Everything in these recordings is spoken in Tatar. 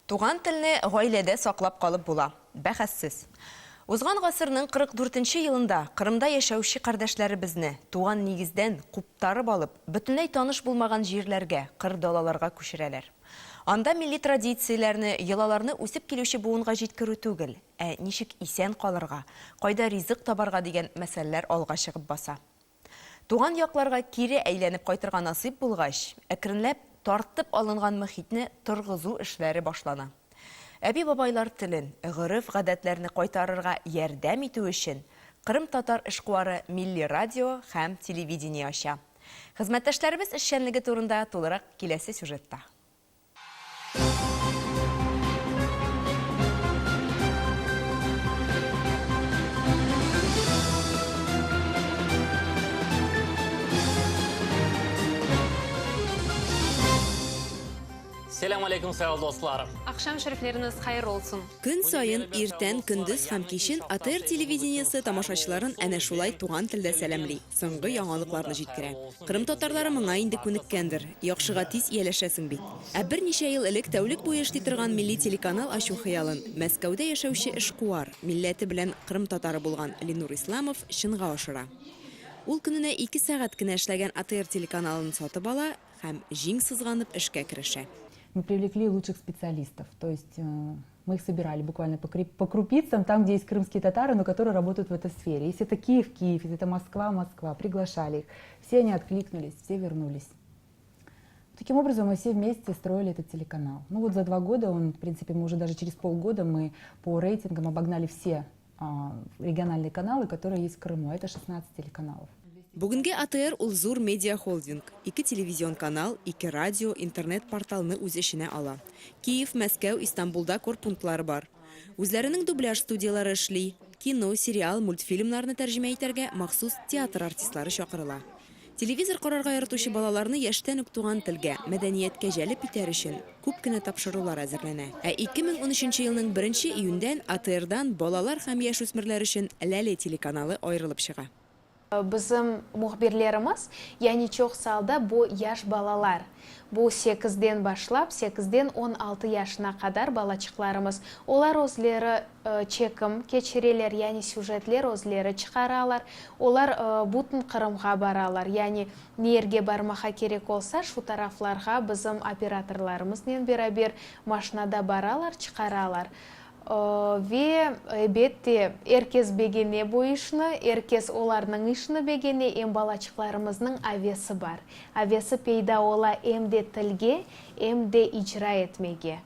Туган телне гаиләдә саклап калып була. Бәхәссез. Узган гасырның 44-нче елында Кырымда яшәүче кардәшләребезне туган нигездән куптарып алып, бөтенләй таныш булмаган җирләргә, кыр далаларга күчерәләр. Анда милли традицияләрне, йолаларны үсеп килүче буынга җиткерү түгел, ничек исән калырга, кайда ризык табарга дигән мәсьәләләр алга чыгып баса. Туган якларга кире әйләнеп кайтырга насыйп булгач, әкренләп тартып алынган мөхитне торгызу эшләре башлана. Әби-бабайлар телен, гореф-гадәтләрне кайтарырга ярдәм итү өчен Кырым-татар эшкуары милли радио һәм телевидение ача. Хезмәттәшләребез эшчәнлеге турында тулырак киләсе сюжетта. Selam aleyküm sayılı dostlarım. Akşam şerifleriniz hayır olsun. Көн сайын иртән, көндез һәм кичен АТР телевидениесе тамашачыларын әнә шулай туган телдә сәламли, соңгы яңалыкларны җиткерә. Кырым татарлары моңа инде күнеккәндер, яхшыга тиз ияләшәсең бит. Ә берничә ел элек тәүлек буе эшли торган милли телеканал ачу хыялын Мәскәүдә яшәүче эшкуар, милләте белән Кырым татары булган Ленур Исламов чынга ашыра. Ул көненә 2 сәгать кенә эшләгән АТР телеканалын сатып ала һәм җиң сызганып эшкә керешә. Мы привлекли лучших специалистов, то есть мы их собирали буквально по крупицам, там, где есть крымские татары, но которые работают в этой сфере. Если это Киев, Киев, если это Москва, Москва, приглашали их. Все они откликнулись, все вернулись. Таким образом, мы все вместе строили этот телеканал. Ну вот за 2 года, в принципе, мы уже даже через полгода мы по рейтингам обогнали все региональные каналы, которые есть в Крыму. Это 16 телеканалов. Бүгінгі АТР ул зур медиа-холдинг. 2 телевизион канал, 2 радио, интернет-порталны үз эшенә ала. Киев, Мәскәү, Истанбулда корпунктлары бар. Үзләренең дубляж студиялары эшли. Кино, сериал, мультфильмнарны тәрҗемә итәргә махсус театр артистлары чакырыла. Телевизор карарга яратучы балаларны яшьтән үк туган телгә, мәдәнияткә җәлеп итәр өчен күп кенә тапшырулар әзерләнә. 2013 елның 1 июньдән АТРдан балалар һәм яшүсмерләр өчен Ләле телеканалы аерылып чыга. Bizim muhbirlerimiz yani çok salda bu yaş balalar. Bu 8'den başlap 8'den 16 yaşına kadar balaçıklarımız. Olar özleri çekim keçireler yani süjetler özleri çıkaralar. Olar bütün Kırımga baralar. Yani nereye barmağa gerek olsa şu taraflarga bizim operatorlarımızla beraber maşinada baralar, çıkaralar. Ve elbette herkes begene bu işini, herkes onların işini begene, hem balacıklarımızın avesi var. Avesi peyda ola hem de tilge, hem de icra etmege.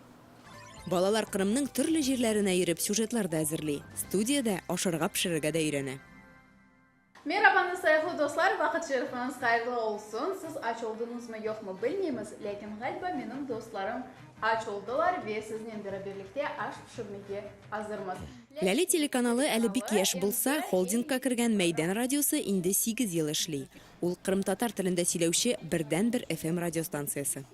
Балалар Кырымның төрле җирләренә йөреп сюжетларда әзерли. Студиядә ашарга пешерергә дә өйрәнә. Merhaba sayılı dostlar, vakit şerifiniz hayırlı olsun. Siz aç oldunuz mu yok mu bilmiyoruz. Lakin galiba benim dostlarım aç oldular ve sizinle birlikte aş pişirmeye hazırmız. Ләле телеканалы әле бик яшь булса, холдингка кергән Мәйдан радиосы инде 8 ел эшли. Ул Кырым татар телендә сөйләүче бердән-бер FM радиостанциясе.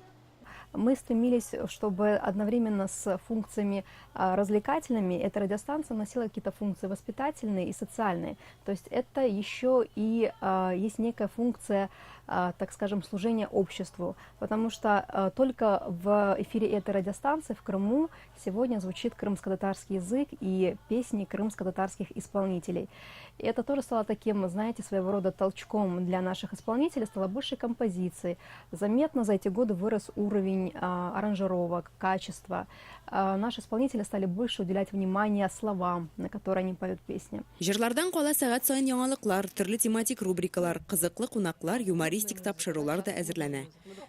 Мы стремились, чтобы одновременно с функциями развлекательными эта радиостанция носила какие-то функции воспитательные и социальные. То есть это еще и есть некая функция, так скажем, служения обществу. Потому что только в эфире этой радиостанции в Крыму сегодня звучит крымско-татарский язык и песни крымско-татарских исполнителей. И это тоже стало таким, знаете, своего рода толчком для наших исполнителей, стало больше композиций. Заметно за эти годы вырос уровень аранжировок, качества. Наши исполнители стали больше уделять внимание словам, на которые они поют песни. Җырлардан кала сәгать сайын яңалыклар, төрле тематик рубрикалар, кызыклы кунаклар, юмористик тапшырулар да әзерләнә.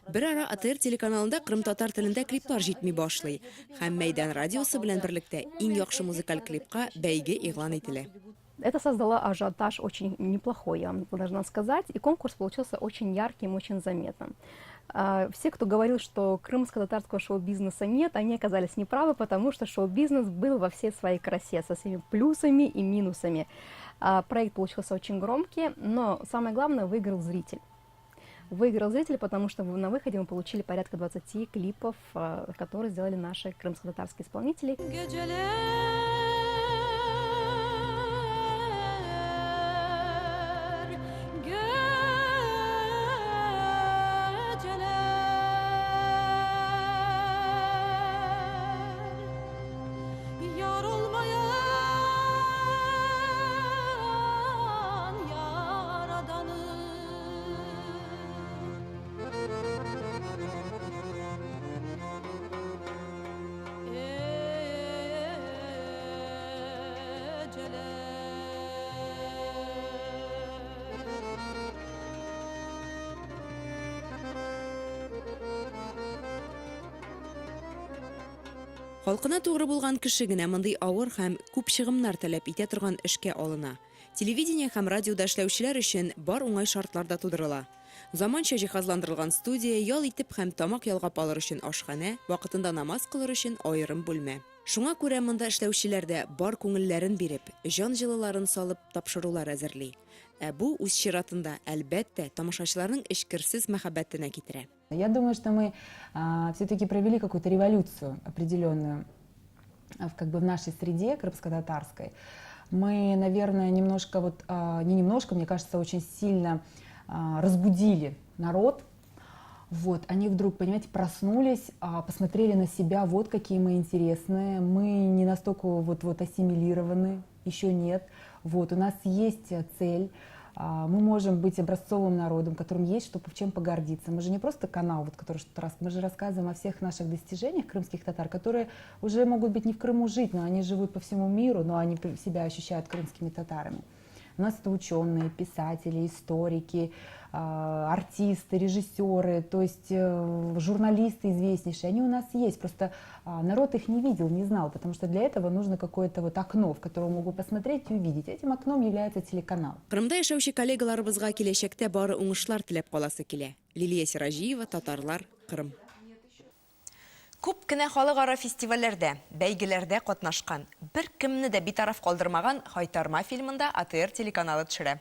Бер ара АТР телеканалында Кырым татар телендә клиплар җитми башлый. Һәм Мәйдан радиосы белән берлектә иң яхшы музыкаль клипка бәйге игълан ителә. Это создало ажиотаж очень неплохой, я должна сказать, и конкурс получился очень ярким, очень заметным. Все, кто говорил, что крымско-татарского шоу-бизнеса нет, они оказались неправы, потому что шоу-бизнес был во всей своей красе, со всеми плюсами и минусами. Проект получился очень громкий, но самое главное, выиграл зритель. Выиграл зритель, потому что на выходе мы получили порядка 20 клипов, которые сделали наши крымско-татарские исполнители. Халкына тугры булган кеше генә мондый авыр һәм күп чыгымнар таләп итә торган эшкә алына. Телевидение һәм радиода эшләүчеләр өчен бар уңай шартлар да тудырыла. Заманча җиһазландырылган студия, ял итеп һәм тамак ялгап алыр өчен ашханә, вакытында намаз кылыр өчен аерым бүлмә. Шуңа күрә монда эшләүчеләр дә бар күңелләрен биреп, җан җылыларын салып тапшырулар әзерли. Бу үз чиратында, әлбәттә, тамашачыларның эчкерсез мәхәббәтенә китерә. Я думаю, что мы все-таки провели какую-то революцию определенную в нашей среде крымско-татарской. Мы, наверное, немножко, не немножко, мне кажется, очень сильно разбудили народ. Они вдруг, понимаете, проснулись, посмотрели на себя, вот какие мы интересные, мы не настолько ассимилированы, еще нет. У нас есть цель. Мы можем быть образцовым народом, которым есть чем погордиться. Мы же не просто канал, который что-то рассказывает, мы же рассказываем о всех наших достижениях крымских татар, которые уже могут быть не в Крыму жить, но они живут по всему миру, но они себя ощущают крымскими татарами. У нас это ученые, писатели, историки, артисты, режиссеры, то есть журналисты известнейшие, они у нас есть, просто народ их не видел, не знал, потому что для этого нужно какое-то окно, в которое могут посмотреть и увидеть. Этим окном является телеканал. Кырымда яшәүче коллегаларыбызга киләчәктә бары уңышлар теләп каласы килә. Лилия Сиражиева, Татарлар, Кырым. Күп кенә халыкара фестивальләрдә, бәйгеләрдә катнашкан, бер кемне дә битараф калдырмаган Хайтарма фильмында АТР телеканалы төшерә.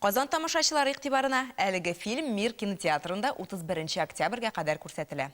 Казан тамашачылары игътибарына әлеге фильм Мир кинотеатрында 31 октябрьгә кадәр күрсәтелә.